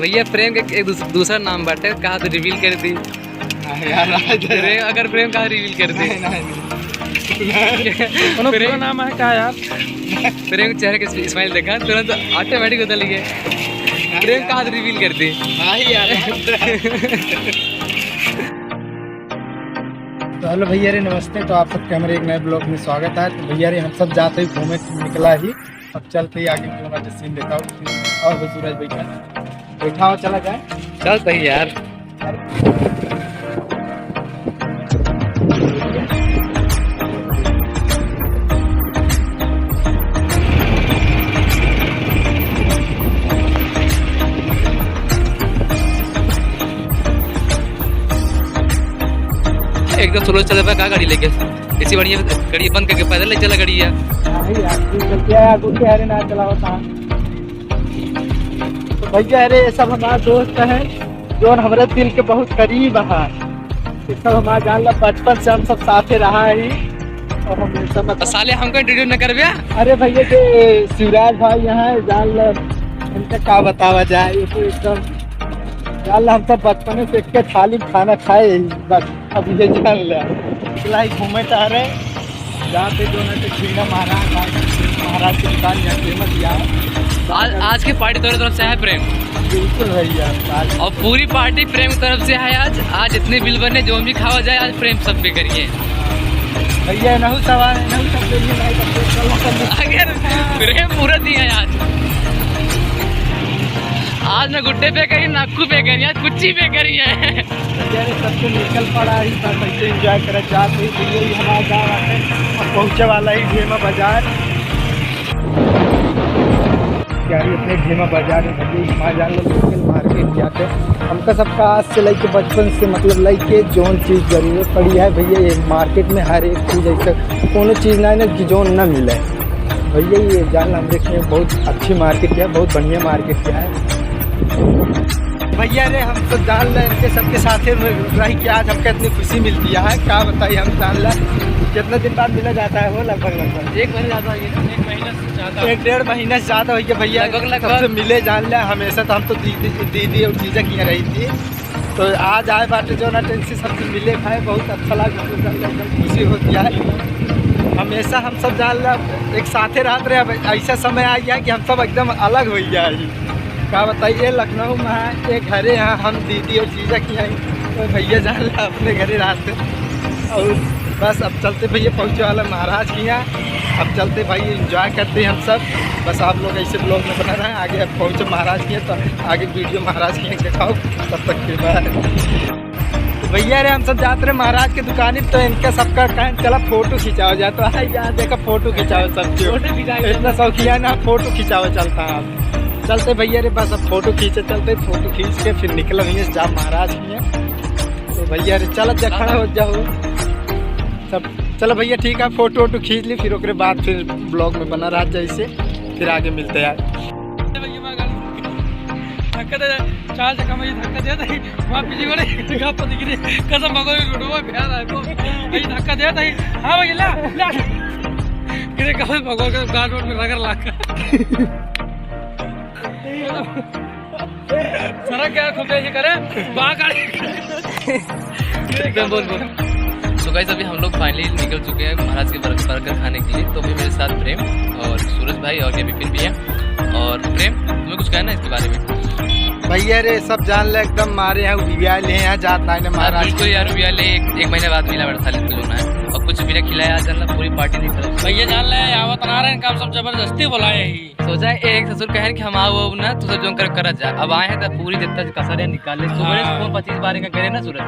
भैया प्रेम के एक दूसरा नाम बाटे, कहा तो रिवील कर दी प्रेम, अगर प्रेम कहा रिवील कर दी प्रेम नाम है क्या यार? प्रेम के चेहरे के स्माइल देखा तुरंत ऑटोमेटिक बदल गया, प्रेम कहा रिवील कर दी तो हेलो भैया रे, नमस्ते। तो आप सब कैमरे एक नए ब्लॉग में स्वागत है। तो भैया रे, हम सब जाते ही घूमे निकला ही, अब चलते ही आगे पूरा जो सीन देखा और वो सूरज बैठा हो, चला जाए। चल सही यार। एकदम स्लो चल रहा, कहाँ गाड़ी लेके इसी बढ़िया गाड़ी बंद करके पैदल ले चला गाड़ी यार। तो भैया अरे, ये सब हमारा दोस्त है जो हमारे दिल के बहुत करीब है। ये सब हमारा जान ला, बचपन से हम सब साथे रहा ही और हमेशा मतलब। साले हमको इंट्रोड्यूस न कर। अरे भैया के शिवराज भाई यहाँ जान ला, इनका क्या बतावा जाए। ये तो एकदम जान ला, हम सब बचपन से एक थाली खाना खाए बस। अब ये जान ला सिलाई घूमे चाह रहे जहाँ पे जो ना तो महाराज की दुकान यहाँ फेमस यहाँ। आज की पार्टी दोनों तरफ से है प्रेम। बिल्कुल भैया, और पूरी पार्टी प्रेम की तरफ से है। आज इतने बिल बने, जो भी खावा जाए आज प्रेम सब पे करिए भैया। नहू सवाल है, नहू सब अगर प्रेम पूरा दिया आज न गुड्डे पे करी, नाकू पे करी, आज कुच्ची पे करी है। सबसे निकल पड़ा ही था, कैसे एंजॉय करा जाते ही हमारा गाँव है और पहुँचे वाला ही भेमा बाजार। यार इतने भेमा बाजार में भैया हमारा जान लो लोकल मार्केट जाते हमका सबका आज से लेके बचपन से मतलब लेके जोन चीज़ जरूरत पड़ी है भैया। ये मार्केट में हर एक चीज़ ऐसा कोनो चीज़ ना है ना कि जोन ना मिले भैया। ये जान हम देखने बहुत अच्छी मार्केट है, बहुत बढ़िया मार्केट है भैया रे। हम सब जान रहे इनके सबके साथ रही कि आज हमको इतनी खुशी मिलती है। क्या बताइए, हम जान ला कितना दिन बाद मिला जाता है वो लगभग एक महीना ज़्यादा, एक महीना से ज़्यादा, 1-1.5 महीने से ज़्यादा हो गया भैया। सबसे मिले जान लिया हमेशा। तो हम तो दीदी और जीजा की रही थी, तो आज आए बाटे जो ना टेंसी सबसे मिले खाए, बहुत अच्छा लगा, खुशी होती है। हमेशा हम सब जान ला एक साथे रहते रहे। ऐसा समय आ गया कि हम सब एकदम अलग हो गया है। क्या बताइए, लखनऊ में है एक घरे यहाँ हम दीदी और जीजा की हैं, तो भैया जान ला अपने घरे रहते। और बस अब चलते भैया पहुँचे वाला महाराज की यहाँ। अब चलते भाई एंजॉय करते हैं हम सब। बस आप लोग ऐसे ब्लॉग में बना रहे हैं। आगे अब पहुँचे महाराज की तो आगे वीडियो महाराज की दिखाओ। तब तक के बाद तो भैया रे, हम सब जाते रहे महाराज की दुकान। तो इनका सबका कहें चला फोटो खिंचाओ जाए, तो है यार देखो फोटो खिंचाओ सबके, इतना शौकिया ना फोटो खिंचाओ चलता है। चलते भैया रे, बस अब फोटो खींचे चलते, फोटो खींच के फिर निकल भैया जा महाराज की है। तो भैया रे चल जा, खड़ा हो जाओ सब। चलो भैया ठीक है, फोटो वोटो खींच ली, फिर उसके बाद फिर ब्लॉग में बना रहा जैसे, फिर आगे मिलते यार। चार चक्का में धक्का दिया था वहाँ पीछे वाले कसम भगवान धक्का दिया था। हाँ भैया भगवान का गार्ड वार्ड में रगड़ लाकर सड़क क्या खूब करे बोल। तो गाइस अभी हम लोग फाइनली निकल चुके हैं महाराज के बर्गर खाने के लिए। तो अभी मेरे साथ प्रेम और सूरज भाई और ये विपिन भी हैं। और प्रेम, तुम्हें कुछ कहना है इसके बारे में? भैया रे सब जान ले एकदम मारे हैं उबिया ले हैं जाता है महाराज। बिल्कुल यार, उबिया ले एक महीने बाद मिला बड़ा थाली तो ना है और कुछ बिना खिलाया जान ला पूरी पार्टी नहीं कर भैया जान ले आवत ना रहे हैं काम सब जबरदस्ती बुलाए ही। सोचा एक ससुर कहे कि हम आओ ना तू सब जो कर जा। अब आए हैं तो पूरी जितना कसर निकाले। सुबह फोन 25 बार का करे ना सूरज,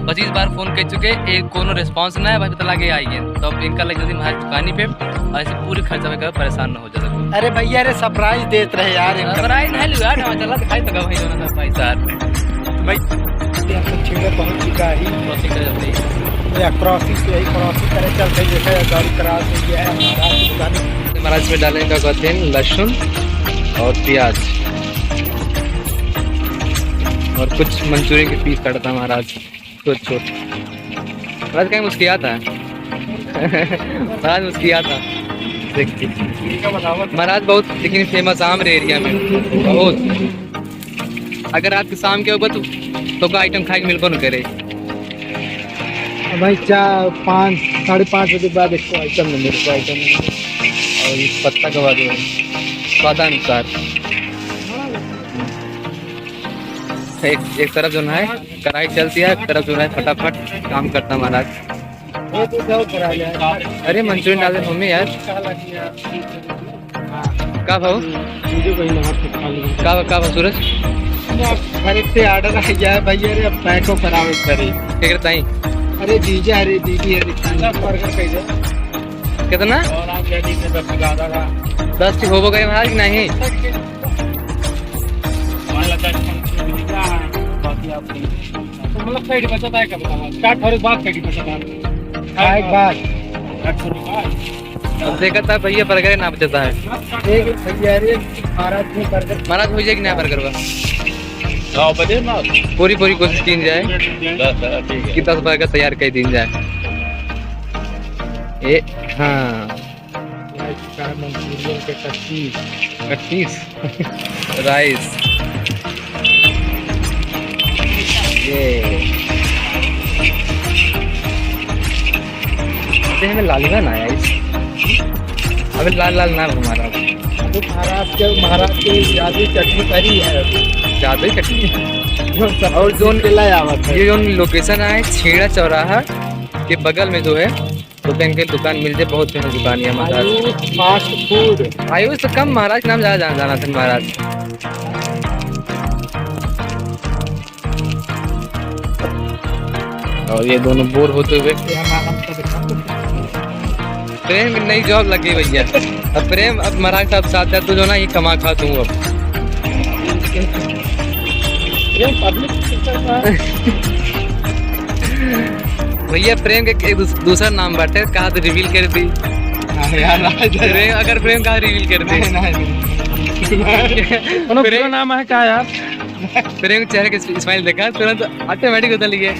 25 बार फोन कर चुके, एक कोनो रिस्पांस ना है भाई, पता लगे आई है। तो अब इनका लग जल्दी हमारी दुकानी पे और ऐसे पूरी खर्चा में कर परेशान न हो जाता। अरे भैया रे सरप्राइज देते रहे यार, सरप्राइज नहीं लिया ना, चला दिखाई तो भाई दोनों का भाई साहब भाई पहुंच चुका है। क्रॉसिंग कर जाते हैं, क्रॉसिंग से यही क्रॉसिंग करे चलते देखा गाड़ी क्रॉस हो गया है महाराज की दुकान। महाराज में डालने का कहते हैं लहसुन और प्याज और कुछ मंचूरियन के पीस काटा था महाराज छोट। महाराज कहीं मुस्किया था महाराज मुस्किया था देखिए। महाराज बहुत लेकिन फेमस आम रे एरिया में बहुत। अगर रात के शाम के ऊपर तो का आइटम खाए के मिल कौन करे। भाई 4-5 साढ़े 5 बजे बाद एक आइटम नहीं मेरे को आइटम नहीं। और इस पत्ता के बाद स्वादानुसार एक तरफ जो है कढ़ाई चलती है, एक तरफ जो है फटाफट काम करता महाराज। अरे मंचूरियन डाल दे मम्मी यार। का भाव का भाव सूरज अरे से ऑर्डर आ गया है भैया। अरे अब पैको करावे करे ठीक रहता ही। अरे जीजा अरे दीदी अरे बर्गर कैसे कितना 10 ठीक होबो गए महाराज कि नहीं। मतलब कैडी बचत आहे का बतावा स्टार्ट होने के बाद कैडी बचत आहे एक बात अब देखा था भैया बर्गर ना बचता है। एक भैया अरे महाराज ने बर्गर महाराज हो जाए कि ना बर्गर बा बजे ना पूरी कोशिश की जाए कि 10 बर्गर तैयार कर दी जाए। ए हाँ मंचूरियन के 25 राइस ये हमें लाल ना आया इस अबे लाल ना हमारा तो महाराज के जादू चटनी करी है ज्यादा ही चटनी। और जोन के लाया ये जो लोकेशन है छेड़ा चौराहा के बगल में जो है तो के दुकान मिल जाए। बहुत फेमस दुकान है महाराज फास्ट फूड। आयुष तो कम महाराज नाम ज्यादा जाना था महाराज। और ये दोनों बोर होते हुए प्रेम की नई जॉब लग गई भैया। अब प्रेम अब महाराज साहब साथ है तो जो ना ये कमा खा तू अब भैया प्रेम के एक दूसरा नाम बाटे कहा तो रिवील कर दी प्रेम। अगर प्रेम कहा रिवील कर दी प्रेम नाम है क्या यार। प्रेम चेहरे के स्माइल देखा तुरंत ऑटोमेटिक होता लिखे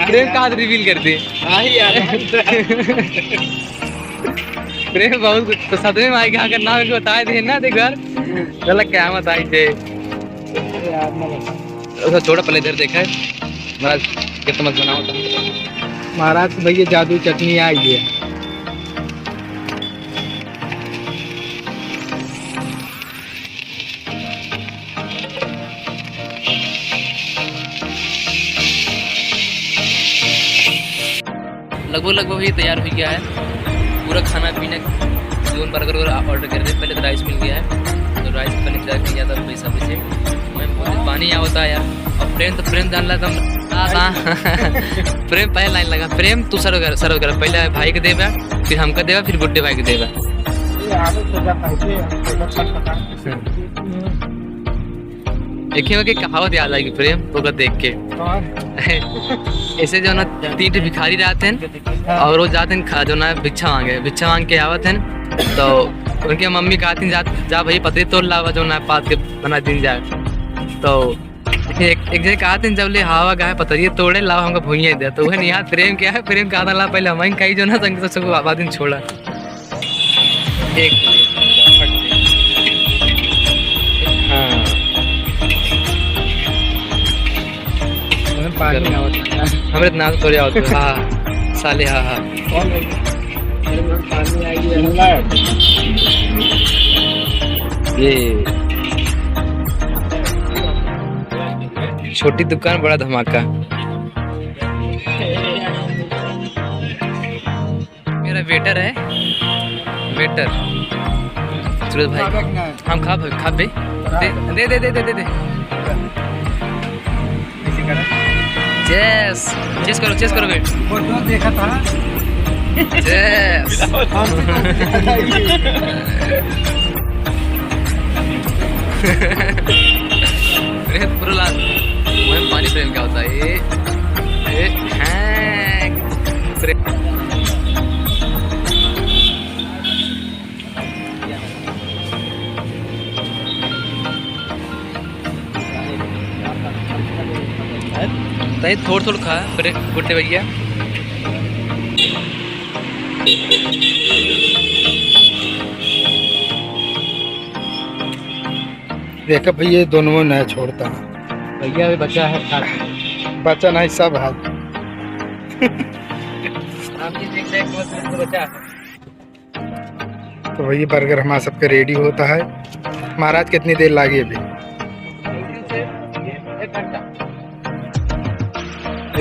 प्रेम कहा तो रिवील कर दी। प्रेम बहुत तो सदमे में आएगा अगर नाम इनको बताए थे ना देख यार गलत क्या मत आई थे। थोड़ा पहले इधर देखा है महाराज कितना मत बनाओ महाराज भैया जादू चटनी आई है। लगभग ये तैयार हो गया है पूरा खाना पीना। जोन बर्गर ऑर्डर कर रहे पहले तो राइस मिल गया है तो राइस पहले ट्राई किया था पैसा से मैं बहुत पानी यहाँ होता है यार। और प्रेम डाल रहा था प्रेम पहले लाइन लगा प्रेम तू सर्व कर पहले भाई के देवा फिर हमका देवा फिर गुड्डे भाई के देवा। देखिए कि कहावत याद आएगी प्रेम तो देख के ऐसे जो ना 3 भिखारी रहते हैं और वो जाते हैं जो ना भिक्षा मांग के आवत हैं तो उनके मम्मी कहती जा भाई पतरी तोड़ लावा जो ना पात के बना दिन जाए। तो एक जगह कहते हैं जब ले हवा गाय पतरी तोड़े लावा हमको भूइया दे तो वह निहार प्रेम क्या है प्रेम कहा ला पहले हमारी कहीं जो ना संग तो सबको आवाज दिन छोड़ा एक हाँ पानी हमारे ना तो थोड़ी आवत हाँ साले हाँ ये छोटी दुकान बड़ा धमाका। मेरा वेटर है वेटर सूरज भाई हम खा भाई दे दे दे दे दे दे चेस करो वेट फोटो देखा था चेस पूरा पानी प्रेम क्या होता है ये थोड़ा खा गुड्डे भैया। देखा भैया दोनों नहीं छोड़ता। भैया भी बचा है बचा नहीं सब है। बचा है। तो वही बर्गर हमारा सबका रेडी होता है। महाराज कितनी देर लगी अभी?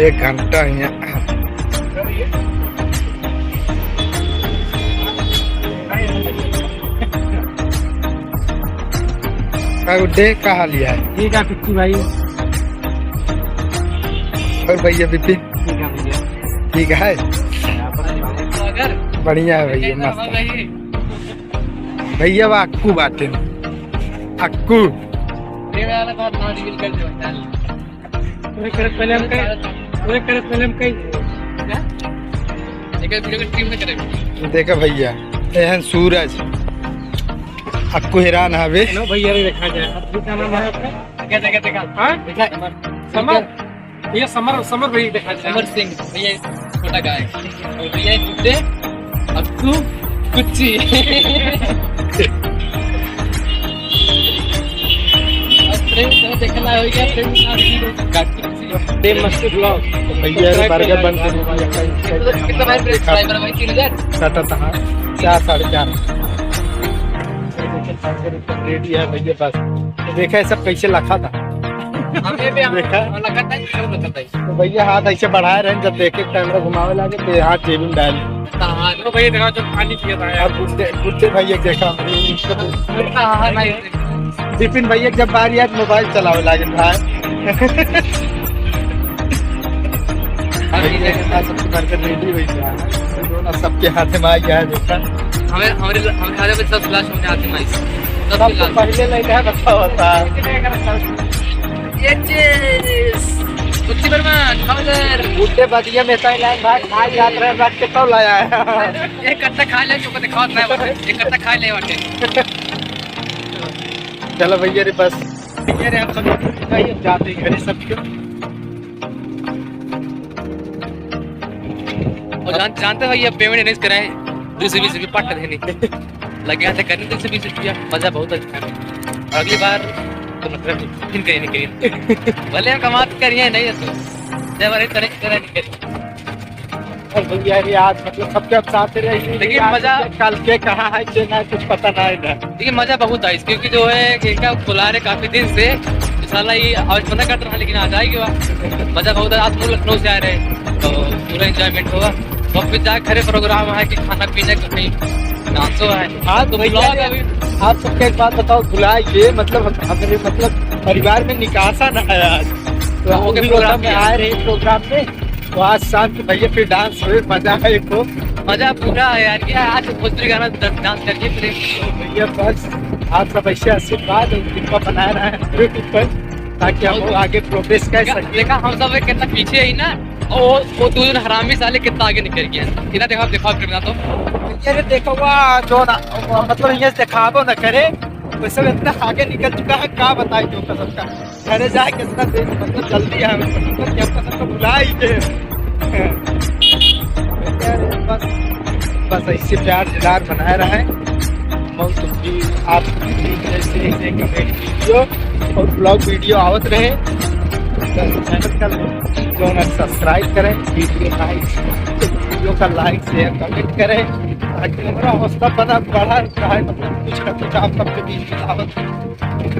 1 घंटा यहाँ। गुड्डे का हाल है? ठीक है पिक्की भाई। और भैया बिपिन ठीक है भैया। ठीक है, बढ़िया है भैया, मस्त है। भैया वो अक्कू बाटे अक्कू देखा भैया एहन सूरज अक्कू हैरान हवे। भैया भी देखा जाए। समर, ये समर समर भैया देखा जाए। समर सिंह भैया छोटा गाय और भैया गुड्डे अक्कू कुच्ची। देखना हो गया मस्ती ब्लॉग। भैया बर्गर बन के कितना भाई सब्सक्राइबर भाई 3000 4 4.5 रेडी है भैया। बस देखा है सब कैसे लखा था। हमें भी देखा? लगातार क्यों लगता है तो भैया हाथ ऐसे बढ़ाए रहे, जब देखे कैमरा घुमावे लगे तो हाथ जेब में डाल। तो भैया देखा जो पानी पिया था यार। गुड्डे भैया देखा विपिन भैया जब बारी आए मोबाइल चलावे लगे भाई। सबके बर्गर रेडी हुई है, सबके हाथ में आ गया है। देखा हमें हमारे खाने में सब फ्लैश होने आते हैं सब पहले नहीं है बच्चा होता है। ये चीज कुत्ती बर्मान खाओ गुड्डे बदिया में तय लाइन भाई खा यात्रा रख के तो लाया है। एक कट्टा खा ले, चुका दिखाओ ना, एक कट्टा खा ले वाटे। चलो भैया रे बस भैया रे आप सब जाते हैं घरे सबके। और जानते भैया पेमेंट नहीं कराए 220 रुपये पट देने लगे थे करने 220 रुपया। मजा बहुत अच्छा है। अगली बार तो मतलब फिर कहीं नहीं करिए भले हम कमाते करिए नहीं तो जब अरे तरह नहीं करिए। और भैया रे आज मतलब सबके साथ रहे, लेकिन मजा कल के कहा है कि ना कुछ पता ना है। लेकिन मजा बहुत आई क्योंकि जो है इनका बुला रहे काफी दिन से साला ये आज मना करता रहा, लेकिन आज आएगी वहाँ मजा बहुत है। आज लोग लखनऊ से आ रहे तो पूरा इंजॉयमेंट होगा। तो फिर जा खरे प्रोग्राम है कि खाना पीने का कहीं डांसो है। हाँ तो भैया आप सबके एक बात बताओ, बुलाइए मतलब हमारे मतलब परिवार में निकासा ना है आज, तो वो प्रोग्राम में आए रहे प्रोग्राम में। तो आज शाम के भैया फिर डांस हुए, मजा है एक मजा पूरा है यार। क्या आज भोजपुरी गाना डांस करिए फिर भैया। बस आप सब ऐसे आशीर्वाद और बना रहे हैं यूट्यूब पर ताकि हम आगे प्रोग्रेस कर सकें। देखा हम सब कितना पीछे है ना, और वो 2 दिन हरामी साले कितना आगे निकल गया। इतना देखा करना तो ये देखो जो ना मतलब ये दिखाबो न करे वो सब इतना आगे निकल चुका है। क्या बताए जो कसम का घरे जाए कितना देर मतलब जल्दी है सबको बुलाई दे। बस ऐसे प्यार दिलार बनाए रहे बहुत आप जैसे वीडियो और ब्लॉग वीडियो आवत रहे। चैनल का जो ना सब्सक्राइब करें, वीडियो का लाइक शेयर कमेंट करें ताकि हमारा हौसला बढ़ा रहे। मतलब कुछ ना कुछ आप सबके बीच में आवत।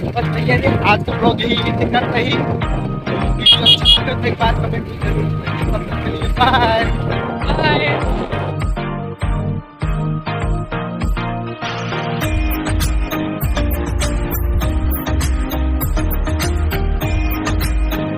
बस भैया जी आज तो ब्लॉग यही कर रही वीडियो अच्छी लगे तो एक बार कमेंट जरूर। बाय।